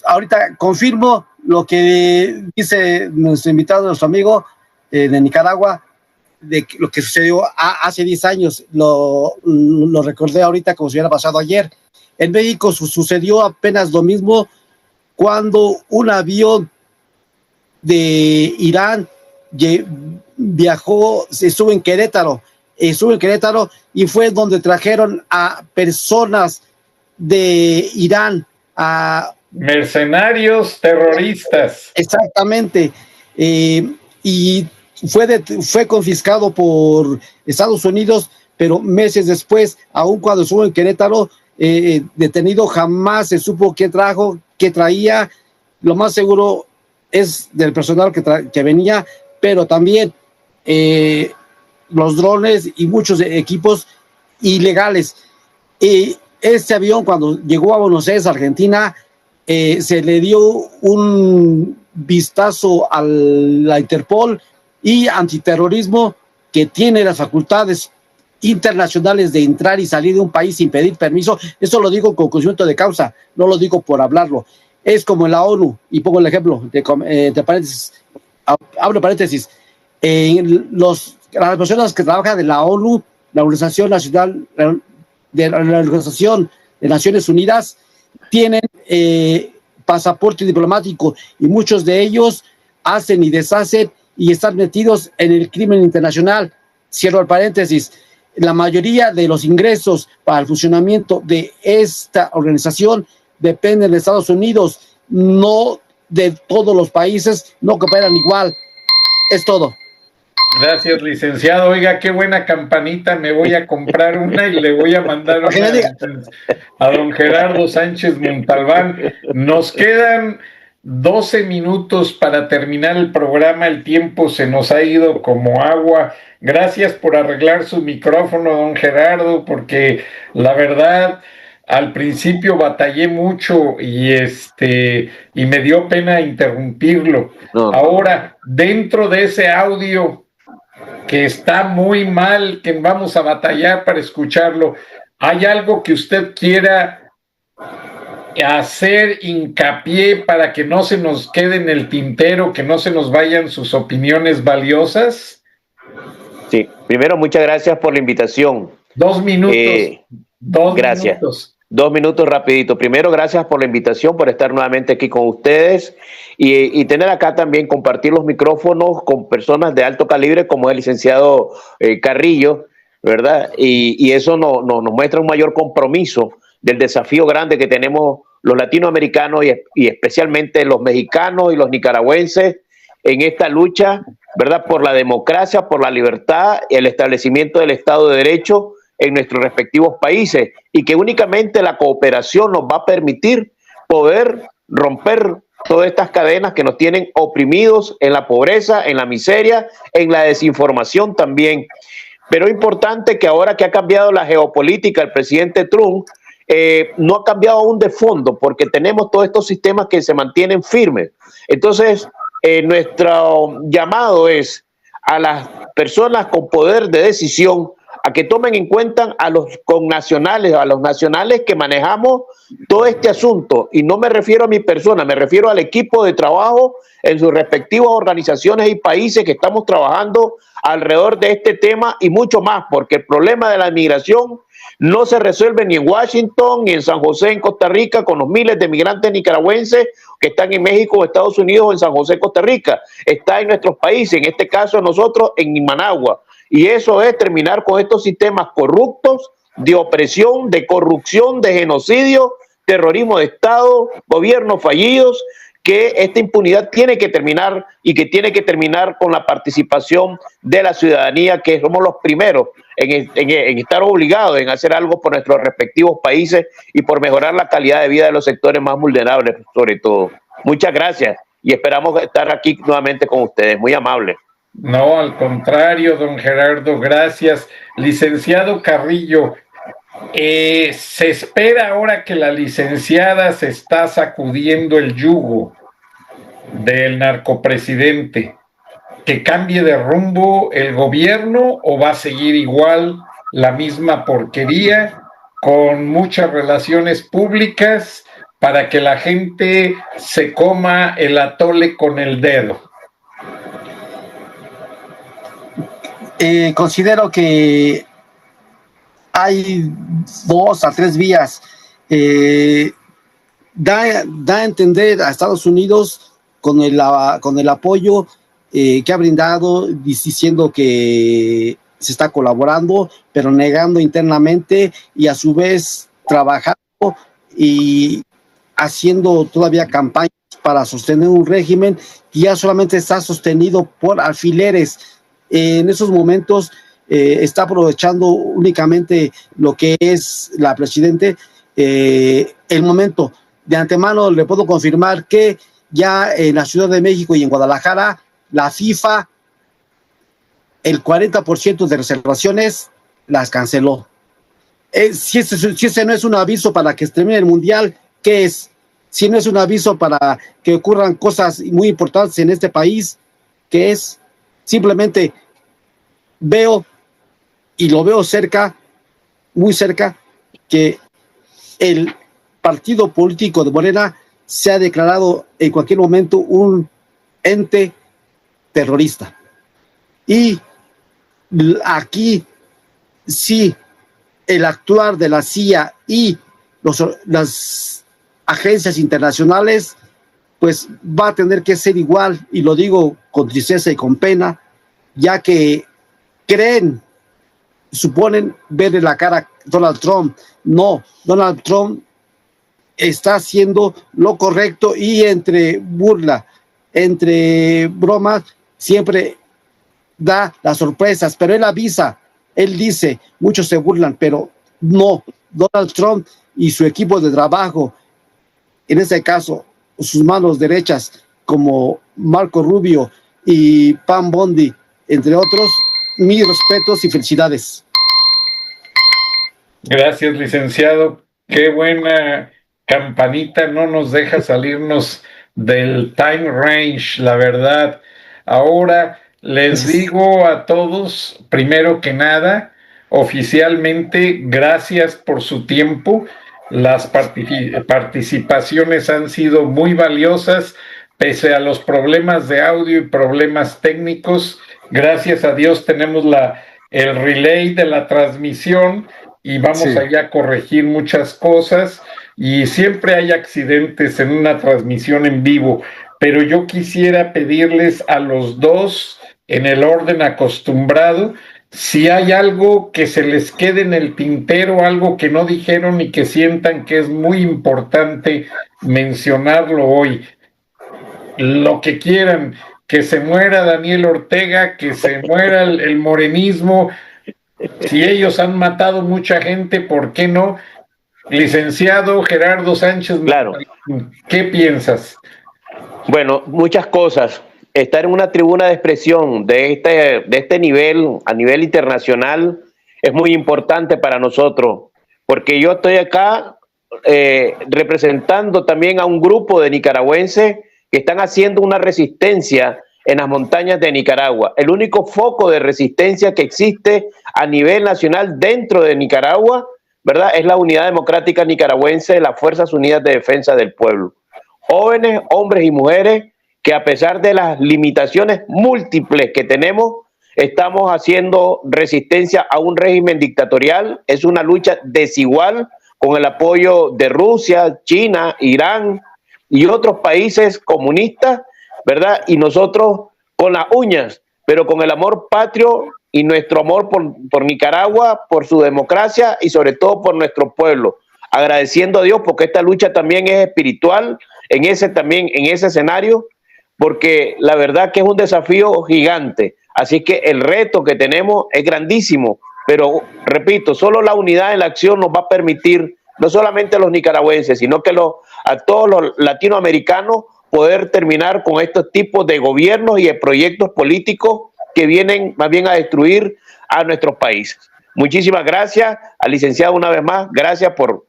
ahorita confirmo lo que dice nuestro invitado, nuestro amigo de Nicaragua, de lo que sucedió hace 10 años. Lo recordé ahorita como si hubiera pasado ayer. En México sucedió apenas lo mismo cuando un avión de Irán viajó, estuvo en Querétaro y fue donde trajeron a personas de Irán, a mercenarios terroristas. Exactamente. Y fue confiscado por Estados Unidos, pero meses después, aun cuando estuvo en Querétaro, detenido, jamás se supo qué traía. Lo más seguro es del personal que venía, pero también los drones y muchos equipos ilegales. Este avión, cuando llegó a Buenos Aires, Argentina, se le dio un vistazo a la Interpol y antiterrorismo, que tiene las facultades internacionales de entrar y salir de un país sin pedir permiso. Eso lo digo con conocimiento de causa, no lo digo por hablarlo. Es como en la ONU, y pongo el ejemplo, entre paréntesis, abro paréntesis, las personas que trabajan de la ONU, la Organización Nacional de la Organización de Naciones Unidas, tienen pasaporte diplomático, y muchos de ellos hacen y deshacen y están metidos en el crimen internacional. Cierro el paréntesis. La mayoría de los ingresos para el funcionamiento de esta organización dependen de Estados Unidos, no de todos los países, no cooperan igual. Es todo. Gracias, licenciado. Oiga, qué buena campanita, me voy a comprar una y le voy a mandar una a don Gerardo Sánchez Montalbán. Nos quedan 12 minutos para terminar el programa, el tiempo se nos ha ido como agua. Gracias por arreglar su micrófono, don Gerardo, porque la verdad, al principio batallé mucho y me dio pena interrumpirlo. Ahora, dentro de ese audio que está muy mal, que vamos a batallar para escucharlo, ¿hay algo que usted quiera hacer hincapié para que no se nos quede en el tintero, que no se nos vayan sus opiniones valiosas? Sí, primero, muchas gracias por la invitación. 2 minutos. Gracias. Minutos. 2 minutos rapidito. Primero, gracias por la invitación, por estar nuevamente aquí con ustedes y tener acá también, compartir los micrófonos con personas de alto calibre como el licenciado Carrillo, ¿verdad? Y eso nos muestra un mayor compromiso del desafío grande que tenemos los latinoamericanos y especialmente los mexicanos y los nicaragüenses en esta lucha, ¿verdad? Por la democracia, por la libertad y el establecimiento del Estado de Derecho en nuestros respectivos países, y que únicamente la cooperación nos va a permitir poder romper todas estas cadenas que nos tienen oprimidos en la pobreza, en la miseria, en la desinformación también. Pero es importante que ahora que ha cambiado la geopolítica el presidente Trump, no ha cambiado aún de fondo, porque tenemos todos estos sistemas que se mantienen firmes. Entonces, nuestro llamado es a las personas con poder de decisión a que tomen en cuenta a los connacionales, a los nacionales que manejamos todo este asunto. Y no me refiero a mi persona, me refiero al equipo de trabajo en sus respectivas organizaciones y países que estamos trabajando alrededor de este tema y mucho más, porque el problema de la migración no se resuelve ni en Washington, ni en San José, en Costa Rica, con los miles de migrantes nicaragüenses que están en México, Estados Unidos o en San José, Costa Rica. Está en nuestros países, en este caso nosotros en Managua. Y eso es terminar con estos sistemas corruptos, de opresión, de corrupción, de genocidio, terrorismo de Estado, gobiernos fallidos, que esta impunidad tiene que terminar y que tiene que terminar con la participación de la ciudadanía, que somos los primeros en estar obligados en hacer algo por nuestros respectivos países y por mejorar la calidad de vida de los sectores más vulnerables, sobre todo. Muchas gracias y esperamos estar aquí nuevamente con ustedes. Muy amable. No, al contrario, don Gerardo, gracias. Licenciado Carrillo, se espera ahora que la licenciada se está sacudiendo el yugo del narcopresidente, que cambie de rumbo el gobierno o va a seguir igual la misma porquería con muchas relaciones públicas para que la gente se coma el atole con el dedo. Considero que hay 2 a 3 vías. Da a entender a Estados Unidos con el apoyo que ha brindado, diciendo que se está colaborando, pero negando internamente y a su vez trabajando y haciendo todavía campañas para sostener un régimen que ya solamente está sostenido por alfileres. En esos momentos está aprovechando únicamente lo que es la presidente. El momento de antemano le puedo confirmar que ya en la Ciudad de México y en Guadalajara, la FIFA, el 40% de reservaciones las canceló. Si ese no es un aviso para que se termine el Mundial, ¿qué es? Si no es un aviso para que ocurran cosas muy importantes en este país, ¿qué es? Simplemente veo, y lo veo cerca, muy cerca, que el partido político de Morena se ha declarado en cualquier momento un ente terrorista. Y aquí sí, el actuar de la CIA y las agencias internacionales, pues va a tener que ser igual, y lo digo con tristeza y con pena, ya que suponen verle la cara a Donald Trump. No, Donald Trump está haciendo lo correcto y entre burla, entre bromas, siempre da las sorpresas, pero él avisa, él dice, muchos se burlan, pero no, Donald Trump y su equipo de trabajo, en este caso, sus manos derechas, como Marco Rubio y Pam Bondi, entre otros, mis respetos y felicidades. Gracias, licenciado. Qué buena campanita, no nos deja salirnos del time range, la verdad. Ahora les digo a todos, primero que nada, oficialmente, gracias por su tiempo. Las participaciones han sido muy valiosas, pese a los problemas de audio y problemas técnicos. Gracias a Dios tenemos el relay de la transmisión y vamos allá a corregir muchas cosas, y siempre hay accidentes en una transmisión en vivo, pero yo quisiera pedirles a los dos, en el orden acostumbrado, si hay algo que se les quede en el tintero, algo que no dijeron y que sientan que es muy importante mencionarlo hoy. Lo que quieran, que se muera Daniel Ortega, que se muera el morenismo. Si ellos han matado mucha gente, ¿por qué no? Licenciado Gerardo Sánchez, claro. ¿Qué piensas? Bueno, muchas cosas. estar en una tribuna de expresión de este nivel, a nivel internacional, es muy importante para nosotros, porque yo estoy acá representando también a un grupo de nicaragüenses que están haciendo una resistencia en las montañas de Nicaragua. El único foco de resistencia que existe a nivel nacional dentro de Nicaragua, ¿verdad?, es la Unidad Democrática Nicaragüense, las Fuerzas Unidas de Defensa del Pueblo. Jóvenes, hombres y mujeres que a pesar de las limitaciones múltiples que tenemos, estamos haciendo resistencia a un régimen dictatorial. Es una lucha desigual con el apoyo de Rusia, China, Irán y otros países comunistas, ¿verdad? Y nosotros con las uñas, pero con el amor patrio y nuestro amor por Nicaragua, por su democracia y sobre todo por nuestro pueblo. Agradeciendo a Dios porque esta lucha también es espiritual en ese escenario, porque la verdad que es un desafío gigante. Así que el reto que tenemos es grandísimo, pero repito, solo la unidad en la acción nos va a permitir, no solamente a los nicaragüenses, sino que a todos los latinoamericanos, poder terminar con estos tipos de gobiernos y de proyectos políticos que vienen más bien a destruir a nuestros países. Muchísimas gracias al licenciado una vez más, gracias por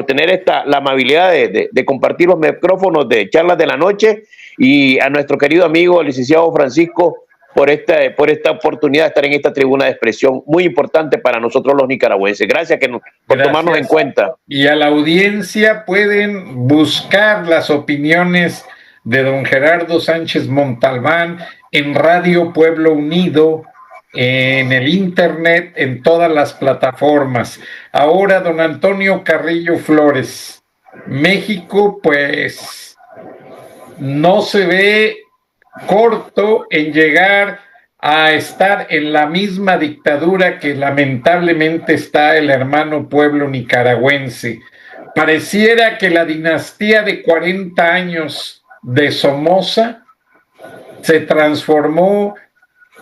tener la amabilidad de compartir los micrófonos de Charlas de la Noche, y a nuestro querido amigo el licenciado Francisco por esta oportunidad de estar en esta tribuna de expresión muy importante para nosotros los nicaragüenses. Gracias por tomarnos en cuenta. Y a la audiencia pueden buscar las opiniones de don Gerardo Sánchez Montalbán en Radio Pueblo Unido, en el internet, en todas las plataformas. Ahora, don Antonio Carrillo Flores, México, pues no se ve corto en llegar a estar en la misma dictadura que lamentablemente está el hermano pueblo nicaragüense. Pareciera que la dinastía de 40 años de Somoza se transformó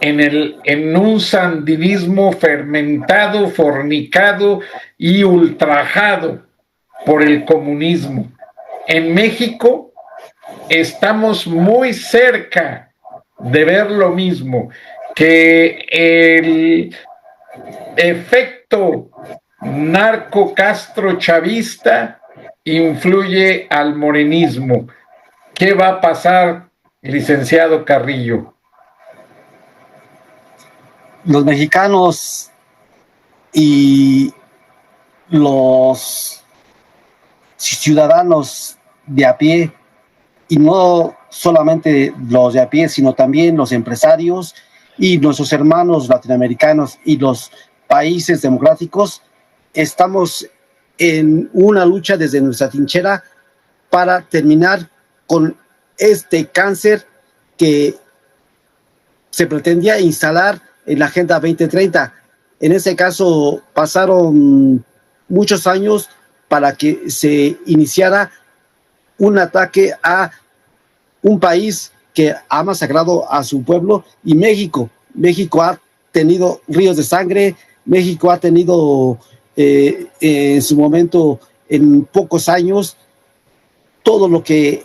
en un sandinismo fermentado, fornicado y ultrajado por el comunismo. En México estamos muy cerca de ver lo mismo, que el efecto narco-castro-chavista influye al morenismo. ¿Qué va a pasar, licenciado Carrillo? Los mexicanos y los ciudadanos de a pie, y no solamente los de a pie, sino también los empresarios y nuestros hermanos latinoamericanos y los países democráticos, estamos en una lucha desde nuestra trinchera para terminar con este cáncer que se pretendía instalar en la Agenda 2030. En ese caso pasaron muchos años para que se iniciara un ataque a un país que ha masacrado a su pueblo, y México ha tenido ríos de sangre. México ha tenido en su momento, en pocos años, todo lo que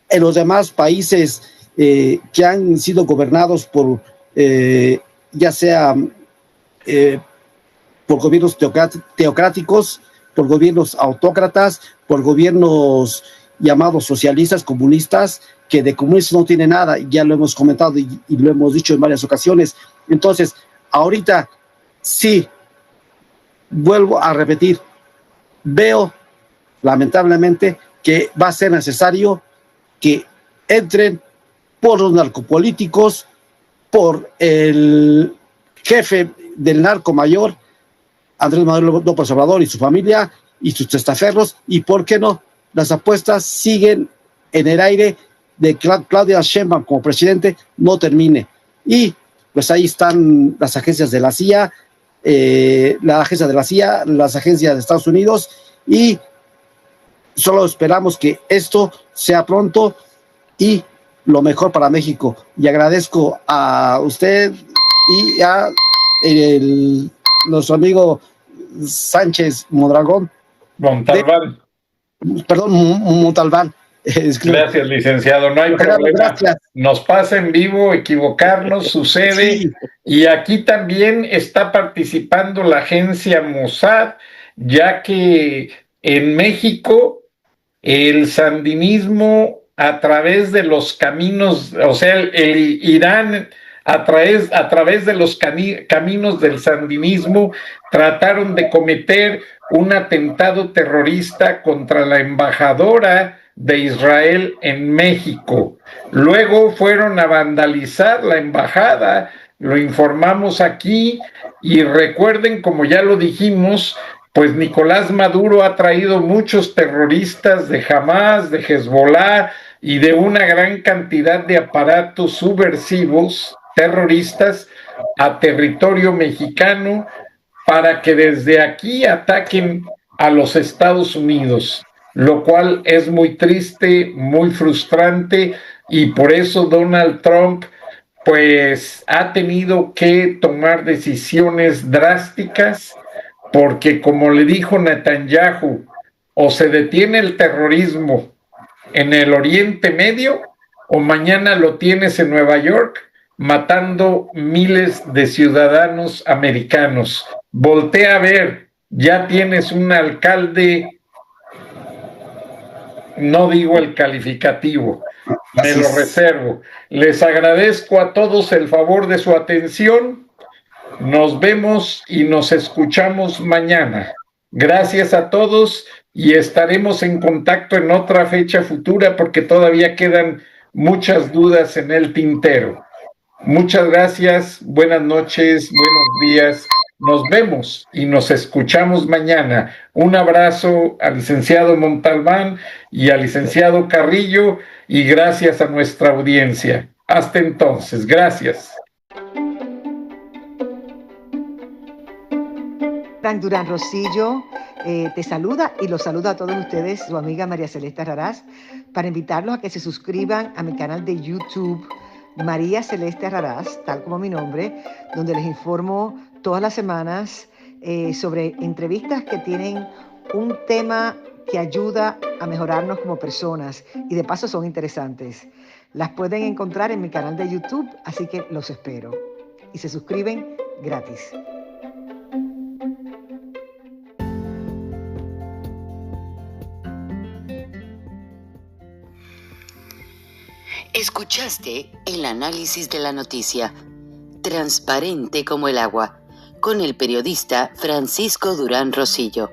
en los demás países que han sido gobernados por ya sea por gobiernos teocráticos, por gobiernos autócratas, por gobiernos llamados socialistas, comunistas, que de comunistas no tiene nada, ya lo hemos comentado y lo hemos dicho en varias ocasiones. Entonces, ahorita sí, vuelvo a repetir, veo lamentablemente que va a ser necesario que entren por los narcopolíticos, por el jefe del narco mayor, Andrés Manuel López Obrador, y su familia y sus testaferros, y por qué no, las apuestas siguen en el aire de que Claudia Sheinbaum como presidente no termine. Y pues ahí están las agencias de la CIA, las agencias de Estados Unidos, y solo esperamos que esto sea pronto y lo mejor para México. Y agradezco a usted y a nuestro amigo Sánchez Montalbán, Gracias, licenciado. No hay problema. Gracias. Nos pasa en vivo equivocarnos, sucede. Sí. Y aquí también está participando la agencia Mossad, ya que en México el sandinismo a través de los caminos, o sea, el Irán a través de los caminos del sandinismo trataron de cometer un atentado terrorista contra la embajadora de Israel en México. Luego fueron a vandalizar la embajada, lo informamos aquí, y recuerden, como ya lo dijimos, pues Nicolás Maduro ha traído muchos terroristas de Hamás, de Hezbollah y de una gran cantidad de aparatos subversivos terroristas a territorio mexicano para que desde aquí ataquen a los Estados Unidos, lo cual es muy triste, muy frustrante, y por eso Donald Trump pues ha tenido que tomar decisiones drásticas, porque como le dijo Netanyahu, o se detiene el terrorismo en el Oriente Medio, o mañana lo tienes en Nueva York matando miles de ciudadanos americanos. Voltea a ver, ya tienes un alcalde, no digo el calificativo, me lo reservo. Les agradezco a todos el favor de su atención. Nos vemos y nos escuchamos mañana. Gracias a todos y estaremos en contacto en otra fecha futura porque todavía quedan muchas dudas en el tintero. Muchas gracias, buenas noches, buenos días. Nos vemos y nos escuchamos mañana. Un abrazo al licenciado Montalbán y al licenciado Carrillo y gracias a nuestra audiencia. Hasta entonces, gracias. Frank Durán Rosillo te saluda y los saluda a todos ustedes, su amiga María Celeste Raraz, para invitarlos a que se suscriban a mi canal de YouTube, María Celeste Raraz, tal como mi nombre, donde les informo todas las semanas sobre entrevistas que tienen un tema que ayuda a mejorarnos como personas y de paso son interesantes. Las pueden encontrar en mi canal de YouTube, así que los espero. Y se suscriben gratis. Escuchaste el análisis de la noticia, transparente como el agua, con el periodista Francisco Durán Rosillo.